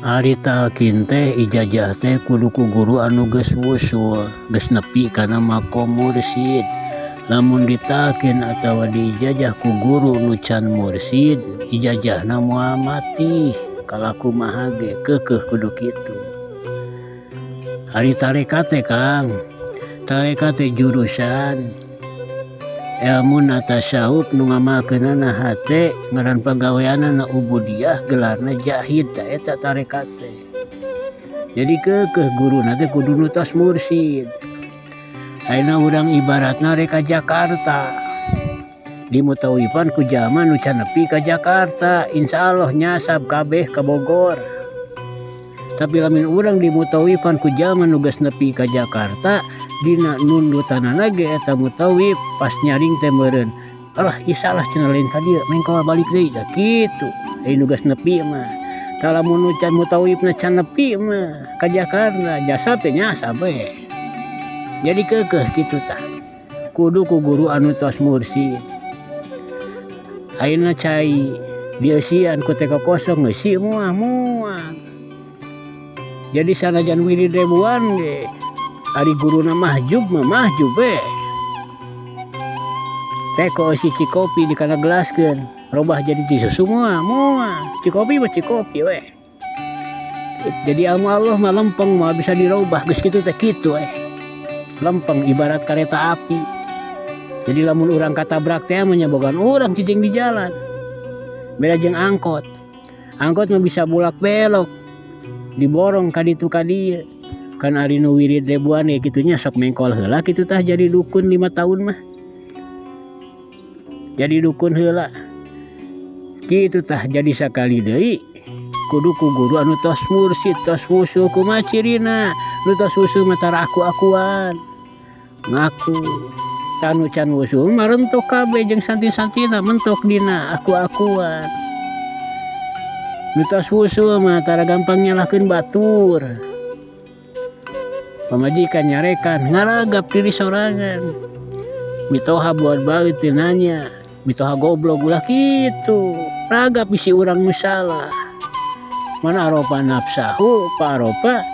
Harita teh ijazah teh kudu ku guru anu geus wusul, geus nepi kana makom mursyid. Lamun ditakeun atawa diijazah ku guru nu can mursyid, ijazahna moal mati. Kalaku mah ge keukeuh kudu kitu. Ari tarekat teh Kang, tarekat teh jurusan ilmu tasawuf nu ngamalkeunana hate ngaran pagaweanna ubudiyah gelarna jahid eta tarekat teh. Jadi keukeuh guruna teh kudu nu tos mursyid. Ayeuna urang ibaratna rek ka Jakarta. Dimutawifan ku jalma nu can nepi ka Jakarta, insyaallah nyasab kabeh ka Bogor. Tapi lamun urang dimutawifan ku jalma nu geus nepi ka Jakarta, dina nundutanana ge eta mutawif pas nyaring teh meureun. Alah isalah cenah lain ka dieu, mengko balik deui tah kitu. Ai nu geus nepi mah. Tah lamun nu can mutawifna can nepi mah ka Jakarta, jasa teh nyasab we. Jadi keukeuh kitu tah. Kudu ku guru anu tos mursyid. Ayeuna cai dieusian ku teh kosong ngeusi moal. Jadi sanajan wirid ribuan ge ari guruna mahjub mah mahjub we. Teh ko eusi cikopi dikana gelaskeun, robah jadi ti susu moal. Cikopi mah cikopi we. Jadi ilmu Allah mah lempeng mah bisa dirobah geus kitu teh kitu we. Lempeng ibarat kareta api. Jadi lamun urang katabrak teh menyabogan urang cicing di jalan. Beda jeung angkot. Angkot mah bisa bulak belok. Diborong ka ditu ka dieu. Kan ari nu wirid ribuan ya kitu nya sok mengkol heula kitu tah jadi dukun 5 tahun mah. Jadi dukun heula. Kitu tah jadi sakali deui kudu ku guru anu tos mursyid, tos wusul kumaha cirina. Nu tos wusul mah tara aku-akuan. Ngaku tanu can wusul marentok kabeh jeung santi-santina mentok dina aku-akuan. Nu tos wusul mah tara gampang nyalahkeun batur. Pamajikan nyarekan ngaragap diri sorangan. Mitoha buat bae teu nanya, mitoha goblok ulah kitu. Ragap bisi urang nu salah. Mana aropa nafsahu, pa aropa